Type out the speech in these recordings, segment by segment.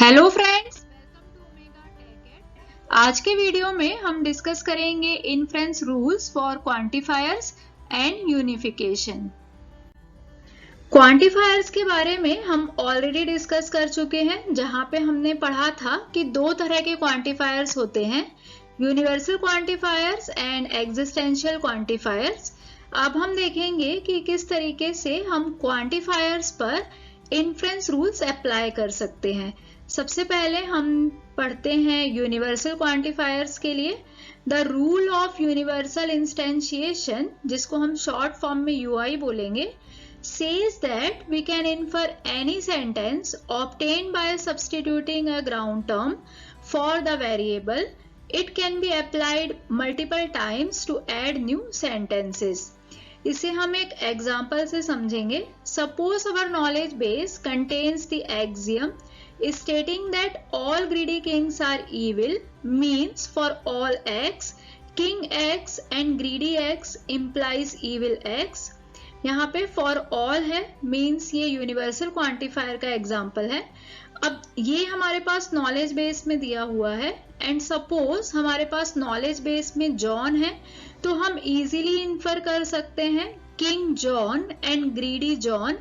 Hello friends, welcome to Omega Tech. आज के video में हम डिस्कस करेंगे inference rules for quantifiers and unification. Quantifiers के बारे में हम ऑलरेडी डिस्कस कर चुके हैं, जहां पे हमने पढ़ा था कि दो तरह के क्वांटिफायर्स होते हैं, universal quantifiers and existential quantifiers. अब हम देखेंगे कि किस तरीके से हम क्वांटिफायर्स पर इनफरेंस रूल्स अप्लाई कर सकते हैं। सबसे पहले हम पढ़ते हैं यूनिवर्सल क्वांटिफायर्स के लिए। द रूल ऑफ यूनिवर्सल इंस्टेंशिएशन, जिसको हम शॉर्ट फॉर्म में यूआई बोलेंगे, says that we can infer any sentence obtained by substituting a ground term for the variable. It can be applied multiple times to add new sentences. इसे हम एक example से समझेंगे। Suppose our knowledge base contains the axiom stating that all greedy kings are evil, means for all x, king x and greedy x implies evil x. यहाँ पे for all है, means ये universal quantifier का example है। अब ये हमारे पास knowledge base में दिया हुआ है एंड सपोज हमारे पास नॉलेज बेस में जॉन है, तो हम इजीली इन्फर कर सकते हैं king John and greedy John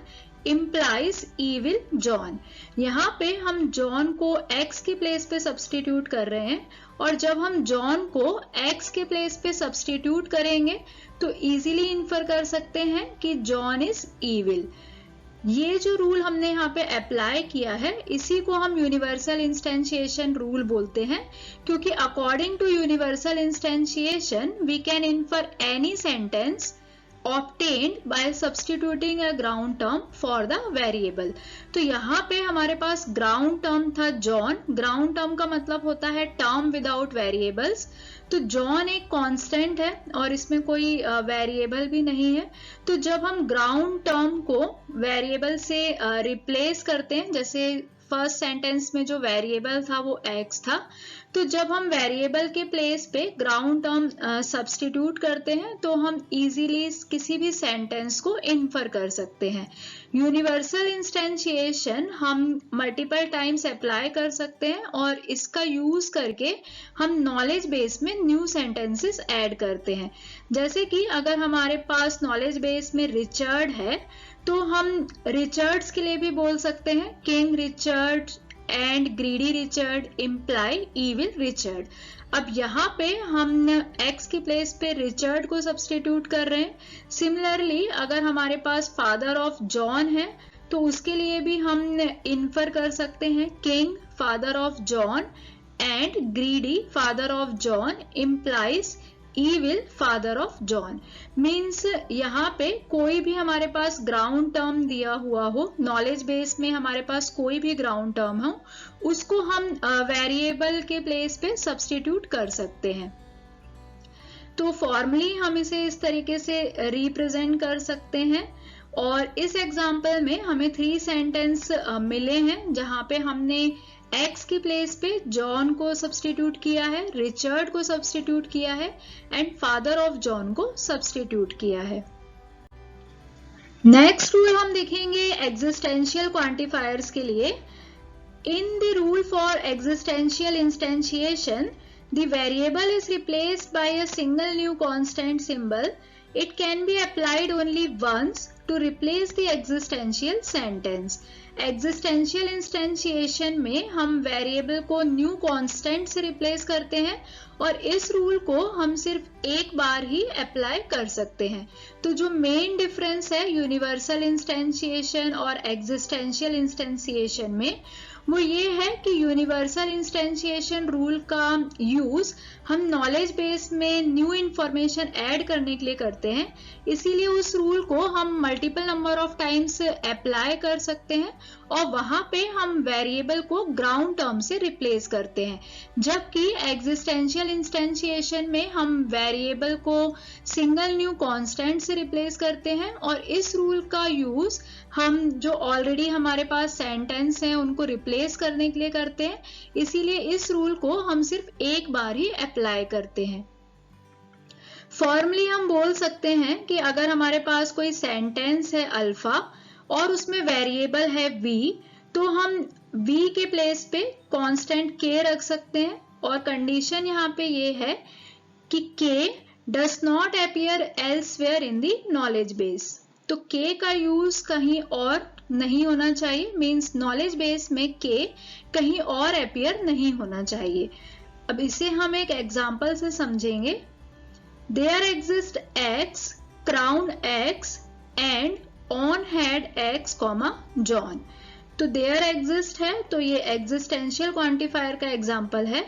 implies evil John. यहाँ पे हम जॉन को x की प्लेस पे सब्सटीट्यूट कर रहे हैं, और जब हम जॉन को x के प्लेस पे सब्सटीट्यूट करेंगे तो इजीली इन्फर कर सकते हैं कि जॉन इज इविल। ये जो रूल हमने यहाँ पे अप्लाई किया है, इसी को हम यूनिवर्सल इंस्टेंशिएशन रूल बोलते हैं, क्योंकि according to universal instantiation we can infer any sentence obtained by substituting a ground term for the variable। तो यहाँ पे हमारे पास ग्राउंड टर्म था जॉन। ग्राउंड टर्म का मतलब होता है टर्म विदाउट वेरिएबल्स। तो जॉन एक कांस्टेंट है और इसमें कोई वेरिएबल भी नहीं है। तो जब हम ग्राउंड टर्म को वेरिएबल से रिप्लेस करते हैं, जैसे फर्स्ट सेंटेंस में जो वेरिएबल था वो x था, तो जब हम वेरिएबल के प्लेस पे ग्राउंड टर्म सब्सटीट्यूट करते हैं तो हम इजीली किसी भी सेंटेंस को इन्फर कर सकते हैं। यूनिवर्सल इंस्टेंशिएशन हम मल्टीपल टाइम्स अप्लाई कर सकते हैं और इसका यूज करके हम नॉलेज बेस में न्यू सेंटेंसेस ऐड करते हैं। जैसे कि अगर हमारे पास नॉलेज बेस में रिचर्ड है, तो हम रिचर्ड्स के लिए भी बोल सकते हैं king Richard and greedy Richard imply evil Richard. अब यहाँ पे हम x की प्लेस पे रिचर्ड को सब्सटीट्यूट कर रहे हैं। सिमिलरली अगर हमारे पास फादर ऑफ जॉन है, तो उसके लिए भी हम इन्फर कर सकते हैं king father of John and greedy father of John implies evil father of John. Means यहाँ पे कोई भी हमारे पास ग्राउंड टर्म दिया हुआ हो, नॉलेज बेस में हमारे पास कोई भी ग्राउंड टर्म हो, उसको हम वेरिएबल के प्लेस पे सब्सटीट्यूट कर सकते हैं। तो फॉर्मली हम इसे इस तरीके से रिप्रेजेंट कर सकते हैं। और इस एग्जाम्पल में हमें 3 सेंटेंस मिले हैं, जहाँ पे हमने x की प्लेस पे जॉन को सब्सटीट्यूट किया है, रिचर्ड को सब्सटीट्यूट किया है एंड फादर ऑफ जॉन को सब्सटीट्यूट किया है। नेक्स्ट रूल हम देखेंगे एग्जिस्टेंशियल क्वांटिफायर्स के लिए। In the rule for existential instantiation, the variable is replaced by a single new constant symbol. It can be applied only once to replace the existential sentence. Existential instantiation में हम variable को new constant से replace करते हैं और इस rule को हम सिर्फ एक बार ही अप्लाई कर सकते हैं। तो जो मेन डिफरेंस है यूनिवर्सल इंस्टेंशिएशन और एग्जिस्टेंशियल इंस्टेंशिएशन में, वो ये है कि यूनिवर्सल इंस्टेंशिएशन रूल का यूज हम नॉलेज बेस में न्यू इंफॉर्मेशन ऐड करने के लिए करते हैं, इसीलिए उस रूल को हम multiple number of times apply कर सकते हैं और वहां पे हम वेरिएबल को ग्राउंड टर्म से रिप्लेस करते हैं। जबकि एग्जिस्टेंशियल इंस्टेंशिएशन में हम वेरिएबल को सिंगल न्यू कांस्टेंट से रिप्लेस करते हैं और इस रूल का यूज हम जो ऑलरेडी हमारे पास सेंटेंस हैं उनको रिप्लेस करने के लिए करते हैं, इसीलिए इस रूल को हम सिर्फ एक बार ही अप्लाई करते हैं। फॉर्मली हम बोल सकते हैं कि अगर हमारे पास कोई सेंटेंस है अल्फा और उसमें वेरिएबल है v, तो हम v के प्लेस पे कांस्टेंट k रख सकते हैं और कंडीशन यहाँ पे ये है कि k does not appear elsewhere in the knowledge base। तो k का यूज कहीं और नहीं होना चाहिए, मीन्स नॉलेज बेस में k कहीं और अपीयर नहीं होना चाहिए। अब इसे हम एक एग्जाम्पल से समझेंगे। There exist x, crown x and on head x, John। तो there exist है तो ये एग्जिस्टेंशियल क्वांटिफायर का एग्जाम्पल है।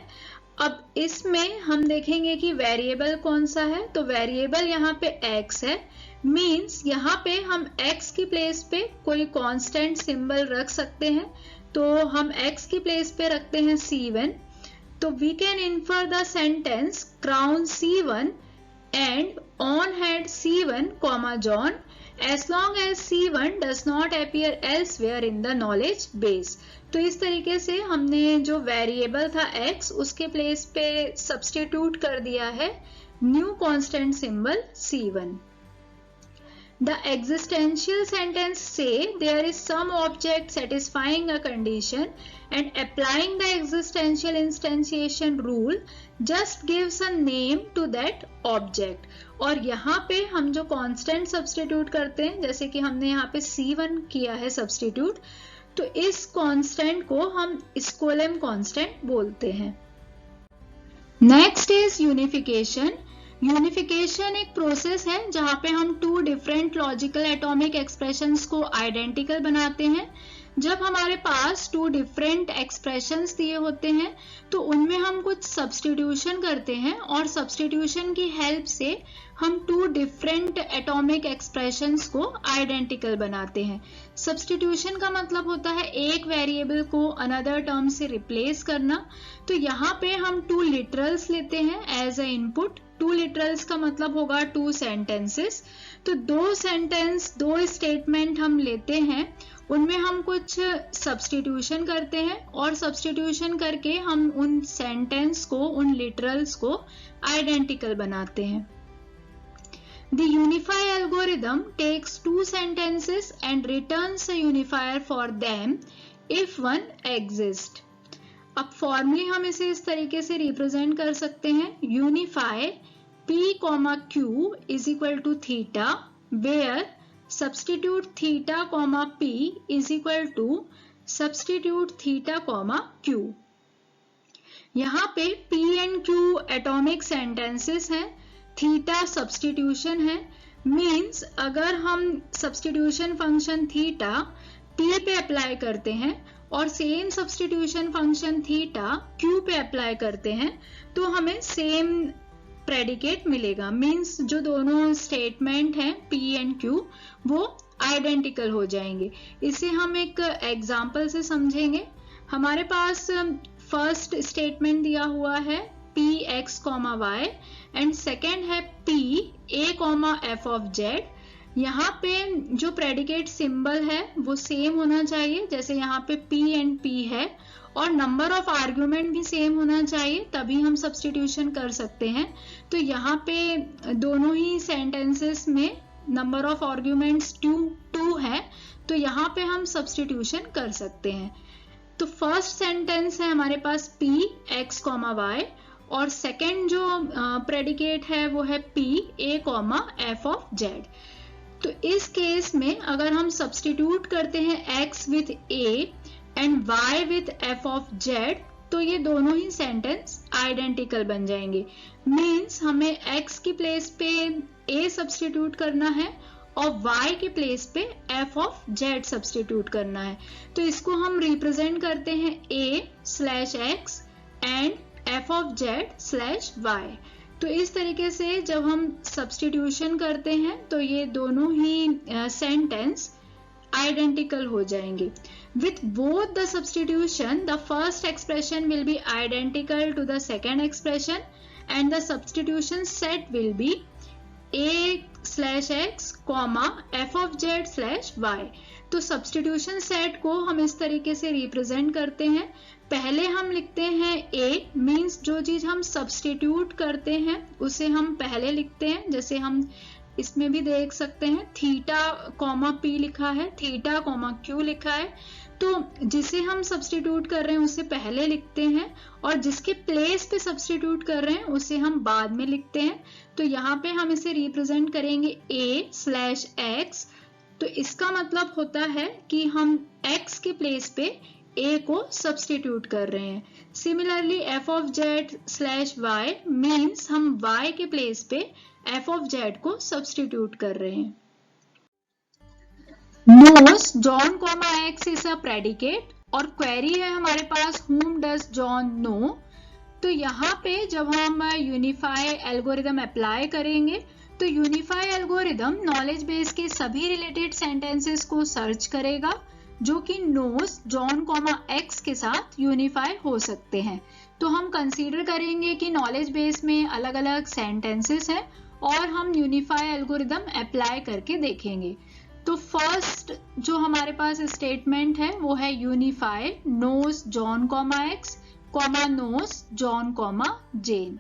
अब इसमें हम देखेंगे कि वेरिएबल कौन सा है, तो वेरिएबल यहाँ पे x है, मीन्स यहाँ पे हम x की प्लेस पे कोई कांस्टेंट सिंबल रख सकते हैं। तो हम x की प्लेस पे रखते हैं C1। तो we can infer the sentence crown C1 and on head C1, John as long as C1 does not appear elsewhere in the knowledge base। तो इस तरीके से हमने जो वेरिएबल था x उसके प्लेस पे सब्स्टिट्यूट कर दिया है new constant symbol C1। The existential sentence say there is some object satisfying a condition and applying the existential instantiation rule just gives a name to that object। और यहाँ पे हम जो कांस्टेंट सब्स्टिट्यूट करते हैं, जैसे कि हमने यहाँ पे C1 किया है सब्स्टिट्यूट, तो इस कांस्टेंट को हम स्कोलेम कांस्टेंट बोलते हैं। Next is unification. यूनिफिकेशन एक प्रोसेस है जहां पे हम two different logical atomic expressions को आइडेंटिकल बनाते हैं। जब हमारे पास टू डिफरेंट एक्सप्रेशंस दिए होते हैं तो उनमें हम कुछ सब्स्टिट्यूशन करते हैं और सब्स्टिट्यूशन की हेल्प से हम टू डिफरेंट एटॉमिक एक्सप्रेशंस को आइडेंटिकल बनाते हैं। सब्स्टिट्यूशन का मतलब होता है एक वेरिएबल को अनदर टर्म से रिप्लेस करना। तो यहाँ पे हम टू लिटरल्स लेते हैं as a input. Two literals का मतलब होगा टू सेंटेंसेस। तो दो सेंटेंस, दो स्टेटमेंट हम लेते हैं, उनमें हम कुछ सब्स्टिट्यूशन करते हैं और सब्स्टिट्यूशन करके हम उन सेंटेंस को, उन लिटरल्स को आइडेंटिकल बनाते हैं। The unify algorithm takes two sentences and returns a unifier for them if one exists। अब फॉर्मली हम इसे इस तरीके से रिप्रेजेंट कर सकते हैं। Unify p, q is equal to theta where substitute theta, p is equal to substitute theta, q। यहाँ पे p and q atomic sentences हैं, थीटा सब्स्टिट्यूशन है। मीन्स अगर हम सब्स्टिट्यूशन फंक्शन थीटा p पे अप्लाई करते हैं और same substitution function theta q पे अप्लाई करते हैं तो हमें सेम प्रेडिकेट मिलेगा। मीन्स जो दोनों स्टेटमेंट हैं p एंड q वो आइडेंटिकल हो जाएंगे। इसे हम एक एग्जाम्पल से समझेंगे। हमारे पास फर्स्ट स्टेटमेंट दिया हुआ है px, y एंड सेकेंड है p a, f of z। यहाँ पे जो प्रेडिकेट सिंबल है वो सेम होना चाहिए, जैसे यहाँ पे p एंड p है, और नंबर ऑफ आर्ग्यूमेंट भी सेम होना चाहिए, तभी हम सब्स्टिट्यूशन कर सकते हैं। तो यहाँ पे दोनों ही सेंटेंसेस में नंबर ऑफ आर्ग्यूमेंट्स 2 है, तो यहाँ पे हम सब्स्टिट्यूशन कर सकते हैं। तो फर्स्ट सेंटेंस है हमारे पास p x, y और सेकेंड जो प्रेडिकेट है वो है p a, f of z। तो इस केस में अगर हम सब्स्टिट्यूट करते हैं x with a and y with f of z तो ये दोनों ही सेंटेंस आइडेंटिकल बन जाएंगे। मीन्स हमें x की प्लेस पे a सब्स्टिट्यूट करना है और y के प्लेस पे f of z सब्स्टिट्यूट करना है। तो इसको हम रिप्रेजेंट करते हैं a/x and f of z/y। तो इस तरीके से जब हम सब्स्टिट्यूशन करते हैं तो ये दोनों ही सेंटेंस आइडेंटिकल हो जाएंगे। With both the substitution, the first expression will be identical to the second expression and the substitution set will be a/x, f of z/y। तो सब्स्टिट्यूशन सेट को हम इस तरीके से रिप्रेजेंट करते हैं। पहले हम लिखते हैं a, मीन्स जो चीज हम सब्स्टिट्यूट करते हैं उसे हम पहले लिखते हैं। जैसे हम इसमें भी देख सकते हैं थीटा, p लिखा है, थीटा, q लिखा है। तो जिसे हम सब्स्टिट्यूट कर रहे हैं उसे पहले लिखते हैं और जिसके प्लेस पे सब्स्टिट्यूट कर रहे हैं उसे हम बाद में लिखते हैं। तो यहाँ पे हम इसे रिप्रेजेंट करेंगे a/x। तो इसका मतलब होता है कि हम x के प्लेस पे a को सब्स्टिट्यूट कर रहे हैं। सिमिलरली f(z)/y मीन्स हम y के प्लेस पे f(z) को सब्स्टिट्यूट कर रहे हैं। knows John, x is a predicate और क्वेरी है हमारे पास whom does John know। तो यहाँ पे जब हम यूनिफाई एल्गोरिदम अप्लाई करेंगे तो यूनिफाई एल्गोरिदम नॉलेज बेस के सभी रिलेटेड सेंटेंसेस को सर्च करेगा जो कि knows John, x के साथ यूनिफाई हो सकते हैं। तो हम कंसीडर करेंगे कि नॉलेज बेस में अलग अलग सेंटेंसेस हैं और हम यूनिफाई एल्गोरिदम अप्लाई करके देखेंगे। तो फर्स्ट जो हमारे पास स्टेटमेंट है वो है unify knows John, x, knows John, Jane।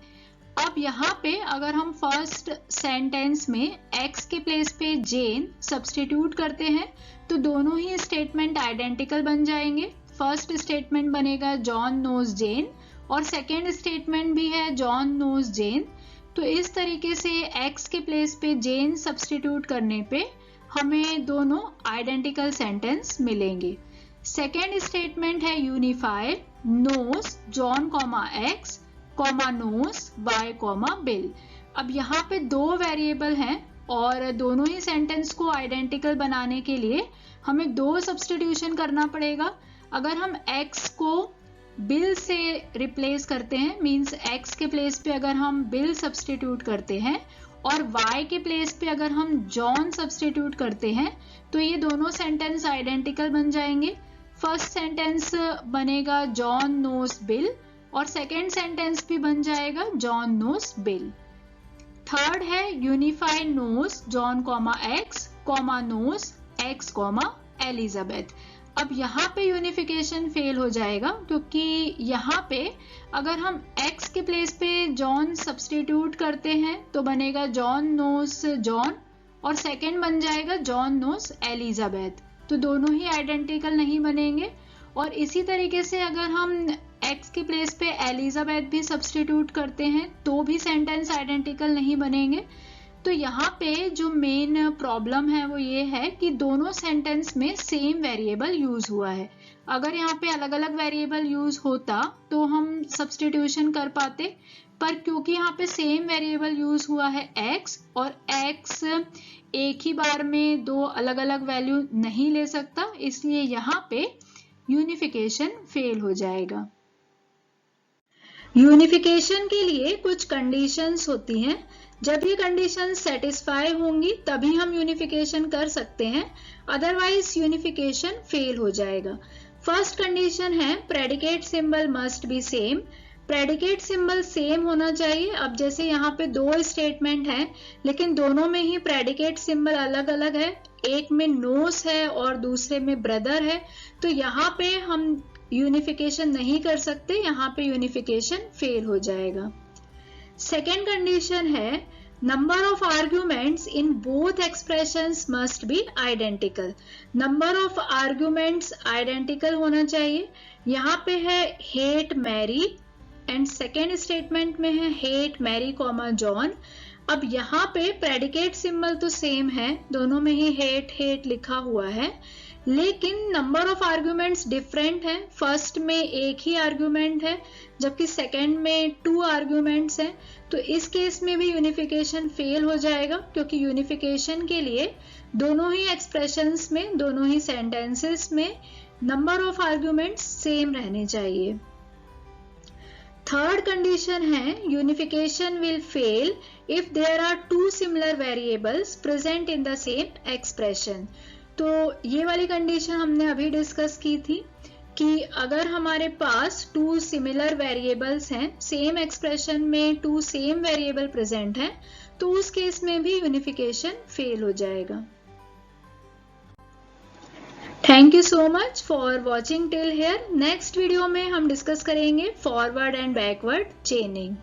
अब यहाँ पे अगर हम फर्स्ट सेंटेंस में x के प्लेस पे जेन सब्स्टिट्यूट करते हैं तो दोनों ही स्टेटमेंट आइडेंटिकल बन जाएंगे। फर्स्ट स्टेटमेंट बनेगा जॉन नोज जेन और सेकेंड स्टेटमेंट भी है जॉन नोज जेन। तो इस तरीके से x के प्लेस पे जेन सब्स्टिट्यूट करने पे हमें दोनों आइडेंटिकल सेंटेंस मिलेंगे। सेकेंड स्टेटमेंट है unify knows John, x, knows y, bill. अब यहाँ पे दो वेरिएबल हैं और दोनों ही सेंटेंस को आइडेंटिकल बनाने के लिए हमें दो सब्स्टिट्यूशन करना पड़ेगा। अगर हम x को बिल से रिप्लेस करते हैं मींस x के प्लेस पे अगर हम बिल सब्स्टिट्यूट करते हैं और y के प्लेस पे अगर हम जॉन सब्स्टिट्यूट करते हैं तो ये दोनों सेंटेंस आइडेंटिकल बन जाएंगे। फर्स्ट सेंटेंस बनेगा जॉन नोस बिल और सेकेंड सेंटेंस भी बन जाएगा जॉन नोस बिल। थर्ड है unify knows John, x, knows x, Elizabeth. अब यहाँ पे यूनिफिकेशन फेल हो जाएगा क्योंकि यहाँ पे अगर हम x के प्लेस पे जॉन सब्स्टिट्यूट करते हैं तो बनेगा जॉन नोस जॉन और सेकेंड बन जाएगा जॉन नोस एलिजाबेथ। तो दोनों ही आइडेंटिकल नहीं बनेंगे। और इसी तरीके से अगर हम x के प्लेस पे एलिजाबेथ भी सब्स्टिट्यूट करते हैं तो भी सेंटेंस आइडेंटिकल नहीं बनेंगे। तो यहाँ पे जो मेन प्रॉब्लम है वो ये है कि दोनों सेंटेंस में सेम वेरिएबल यूज हुआ है। अगर यहाँ पे अलग अलग वेरिएबल यूज होता तो हम सब्स्टिट्यूशन कर पाते, पर क्योंकि यहाँ पे सेम वेरिएबल यूज हुआ है x और x एक ही बार में दो अलग अलग वैल्यू नहीं ले सकता, इसलिए यहाँ पे यूनिफिकेशन फेल हो जाएगा। यूनिफिकेशन के लिए कुछ कंडीशंस होती हैं। जब ये कंडीशन सेटिस्फाई होंगी तभी हम यूनिफिकेशन कर सकते हैं, अदरवाइज यूनिफिकेशन फेल हो जाएगा। फर्स्ट कंडीशन है predicate symbol must be same. Predicate symbol same होना चाहिए। अब जैसे यहाँ पे दो स्टेटमेंट हैं लेकिन दोनों में ही प्रेडिकेट सिंबल अलग अलग है, एक में नोस है और दूसरे में ब्रदर है, तो यहाँ पे हम यूनिफिकेशन नहीं कर सकते, यहाँ पे यूनिफिकेशन फेल हो जाएगा। सेकेंड कंडीशन है number of arguments in both expressions must be identical. Number of arguments identical होना चाहिए। यहाँ पे है hate Mary and second statement में है हेट मैरी, जॉन। अब यहाँ पे प्रेडिकेट सिंबल तो सेम है, दोनों में ही हेट हेट लिखा हुआ है, लेकिन नंबर ऑफ आर्ग्यूमेंट्स डिफरेंट है। फर्स्ट में एक ही आर्ग्यूमेंट है जबकि सेकंड में 2 आर्ग्यूमेंट्स हैं। तो इस केस में भी यूनिफिकेशन फेल हो जाएगा क्योंकि यूनिफिकेशन के लिए दोनों ही एक्सप्रेशंस में, दोनों ही सेंटेंसेस में नंबर ऑफ आर्ग्यूमेंट्स सेम रहने चाहिए। थर्ड कंडीशन है unification will fail if there are 2 similar variables present in the same expression. तो ये वाली कंडीशन हमने अभी डिस्कस की थी कि अगर हमारे पास 2 सिमिलर वेरिएबल्स हैं, सेम एक्सप्रेशन में 2 सेम वेरिएबल प्रेजेंट हैं, तो उस केस में भी यूनिफिकेशन फेल हो जाएगा। Thank you so much for watching till here. Next video में हम डिस्कस करेंगे फॉरवर्ड एंड बैकवर्ड चेनिंग।